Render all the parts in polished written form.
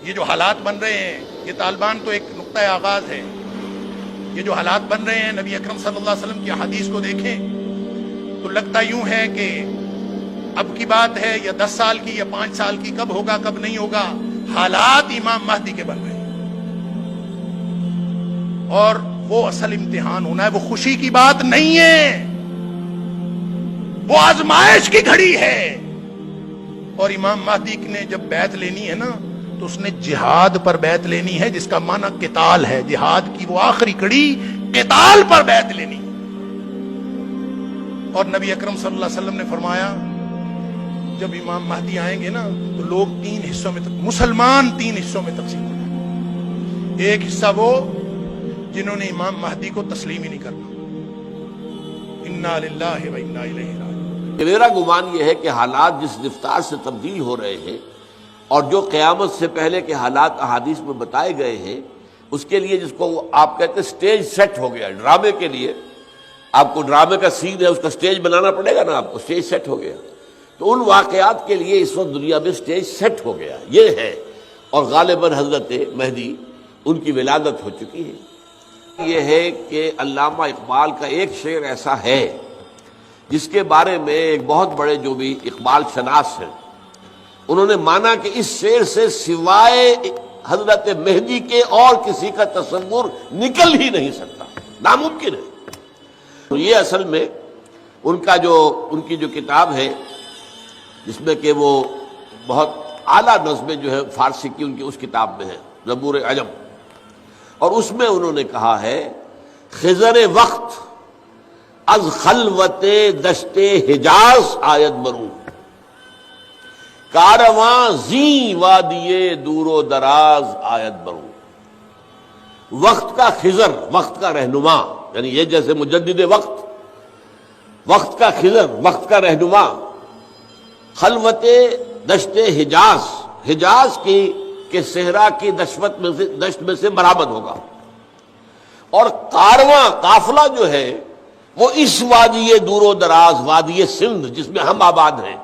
یہ جو حالات بن رہے ہیں، یہ طالبان تو ایک نقطۂ آغاز ہے. یہ جو حالات بن رہے ہیں، نبی اکرم صلی اللہ علیہ وسلم کی حدیث کو دیکھیں تو لگتا یوں ہے کہ اب کی بات ہے یا 10 سال کی یا 5 سال کی، کب ہوگا کب نہیں ہوگا. حالات امام مہدی کے بن رہے ہیں، اور وہ اصل امتحان ہونا ہے. وہ خوشی کی بات نہیں ہے، وہ آزمائش کی گھڑی ہے. اور امام مہدی نے جب بیعت لینی ہے نا تو اس نے جہاد پر بیعت لینی ہے، جس کا معنی قتال ہے. جہاد کی وہ آخری کڑی قتال پر بیعت لینی. اور نبی اکرم صلی اللہ علیہ وسلم نے فرمایا جب امام مہدی آئیں گے نا تو لوگ 3 حصوں میں مسلمان 3 حصوں میں تقسیم ہو جائیں گے. ایک حصہ وہ جنہوں نے امام مہدی کو تسلیم ہی نہیں کرنا. انا للہ و انا الیہ راجعون. میرا گمان یہ ہے کہ حالات جس رفتار سے تبدیل ہو رہے ہیں اور جو قیامت سے پہلے کے حالات احادیث میں بتائے گئے ہیں، اس کے لیے جس کو آپ کہتے ہیں سٹیج سیٹ ہو گیا. ڈرامے کے لیے آپ کو ڈرامے کا سین ہے، اس کا سٹیج بنانا پڑے گا نا، آپ کو سٹیج سیٹ ہو گیا. تو ان واقعات کے لیے اس وقت دنیا میں سٹیج سیٹ ہو گیا یہ ہے. اور غالباً حضرت مہدی ان کی ولادت ہو چکی ہے. یہ ہے کہ علامہ اقبال کا ایک شعر ایسا ہے جس کے بارے میں ایک بہت بڑے جو بھی اقبال شناس ہیں انہوں نے مانا کہ اس شعر سے سوائے حضرت مہدی کے اور کسی کا تصور نکل ہی نہیں سکتا، ناممکن ہے. تو یہ اصل میں ان کی جو کتاب ہے جس میں کہ وہ بہت اعلیٰ نظمیں جو ہے فارسی کی ان کی اس کتاب میں ہے زبور عجم، اور اس میں انہوں نے کہا ہے خضر وقت از خلوت دشت حجاز آید برو، کارواں زی وادی دور و دراز آید برو. وقت کا خضر، وقت کا رہنما، یعنی یہ جیسے مجدد وقت کا خضر، وقت کا رہنما خلوت دشت حجاز کی کہ صحرا کی دشت میں سے برآمد ہوگا، اور کارواں قافلہ جو ہے وہ اس وادی دور و دراز، وادی سندھ جس میں ہم آباد ہیں،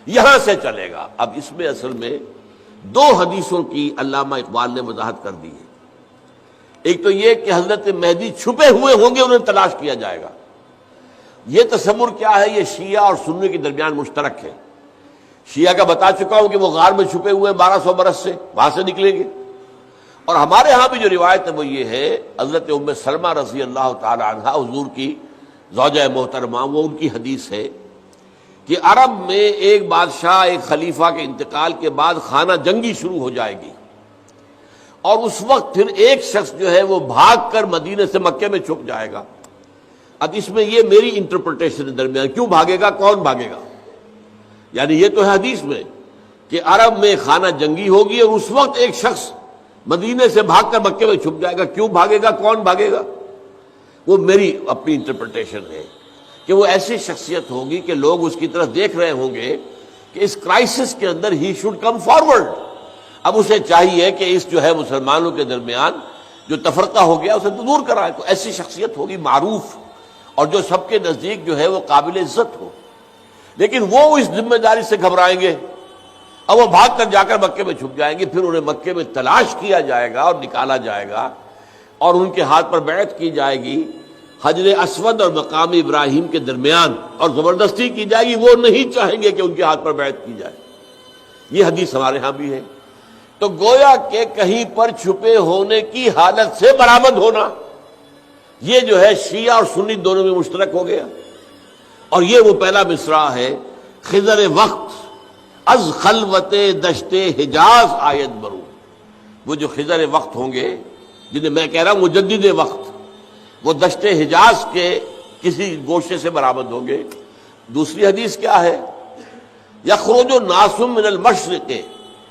یہاں سے چلے گا. اب اس میں اصل میں 2 حدیثوں کی علامہ اقبال نے وضاحت کر دی ہے. ایک تو یہ کہ حضرت مہدی چھپے ہوئے ہوں گے، انہیں تلاش کیا جائے گا. یہ تصور کیا ہے؟ یہ شیعہ اور سنی کے درمیان مشترک ہے. شیعہ کا بتا چکا ہوں کہ وہ غار میں چھپے ہوئے 1200 برس سے وہاں سے نکلیں گے. اور ہمارے ہاں بھی جو روایت ہے وہ یہ ہے، حضرت ام سلمہ رضی اللہ تعالی عنہا حضور کی زوجہ محترمہ، وہ ان کی حدیث ہے کہ عرب میں ایک بادشاہ، ایک خلیفہ کے انتقال کے بعد خانہ جنگی شروع ہو جائے گی، اور اس وقت پھر ایک شخص جو ہے وہ بھاگ کر مدینے سے مکے میں چھپ جائے گا. اب اس میں یہ میری انٹرپریٹیشن درمیان، کیوں بھاگے گا، کون بھاگے گا؟ یعنی یہ تو ہے حدیث میں کہ عرب میں خانہ جنگی ہوگی اور اس وقت ایک شخص مدینے سے بھاگ کر مکے میں چھپ جائے گا. کیوں بھاگے گا، کون بھاگے گا؟ وہ میری اپنی انٹرپریٹیشن ہے کہ وہ ایسی شخصیت ہوگی کہ لوگ اس کی طرف دیکھ رہے ہوں گے کہ اس کرائسس کے اندر ہی شوڈ کم فارورڈ. اب اسے چاہیے کہ اس جو ہے مسلمانوں کے درمیان جو تفرقہ ہو گیا اسے دور کرائے. تو ایسی شخصیت ہوگی معروف اور جو سب کے نزدیک جو ہے وہ قابل عزت ہو. لیکن وہ اس ذمہ داری سے گھبرائیں گے اور وہ بھاگ کر جا کر مکے میں چھپ جائیں گے. پھر انہیں مکے میں تلاش کیا جائے گا اور نکالا جائے گا، اور ان کے ہاتھ پر بیعت کی جائے گی حجر اسود اور مقام ابراہیم کے درمیان، اور زبردستی کی جائے گی. وہ نہیں چاہیں گے کہ ان کے ہاتھ پر بیعت کی جائے. یہ حدیث ہمارے ہاں بھی ہے. تو گویا کہ کہیں پر چھپے ہونے کی حالت سے برآمد ہونا، یہ جو ہے شیعہ اور سنی دونوں میں مشترک ہو گیا. اور یہ وہ پہلا مصرع ہے، خضر وقت از خلوت دشت حجاز آید برو. وہ جو خضر وقت ہوں گے جنہیں میں کہہ رہا ہوں مجدد وقت، وہ دشت حجاز کے کسی گوشے سے برآمد ہوں گے. دوسری حدیث کیا ہے؟ یخرج الناس من المشرق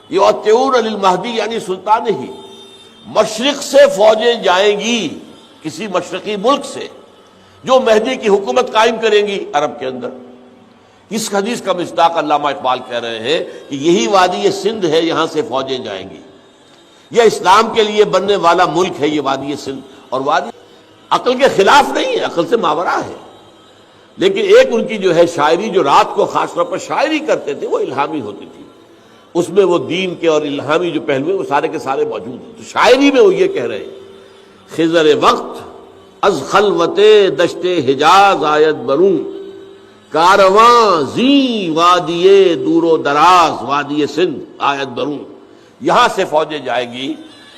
یؤتون للمہدی، یعنی سلطان ہی، مشرق سے فوجیں جائیں گی کسی مشرقی ملک سے جو مہدی کی حکومت قائم کریں گی عرب کے اندر. اس حدیث کا مصداق علامہ اقبال کہہ رہے ہیں کہ یہی وادی سندھ ہے، یہاں سے فوجیں جائیں گی. یہ اسلام کے لیے بننے والا ملک ہے یہ وادی سندھ. اور وادی عقل کے خلاف نہیں ہے، عقل سے ماورا ہے. لیکن ایک ان کی جو ہے شاعری، جو رات کو خاص طور پر شاعری کرتے تھے، وہ الہامی ہوتی تھی. اس میں وہ دین کے اور الہامی جو پہلو ہیں وہ سارے کے سارے موجود ہیں. تو شاعری میں وہ یہ کہہ رہے ہیں خضر وقت از خلوت دشت حجاز آیت بروں، کارواں زی وادی دور و دراز وادی سندھ آیت بروں. یہاں سے فوجیں جائے گی،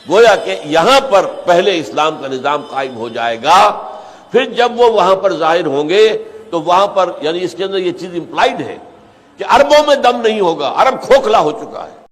گویا کہ یہاں پر پہلے اسلام کا نظام قائم ہو جائے گا. پھر جب وہ وہاں پر ظاہر ہوں گے تو وہاں پر، یعنی اس کے اندر یہ چیز امپلائڈ ہے کہ عربوں میں دم نہیں ہوگا، عرب کھوکھلا ہو چکا ہے.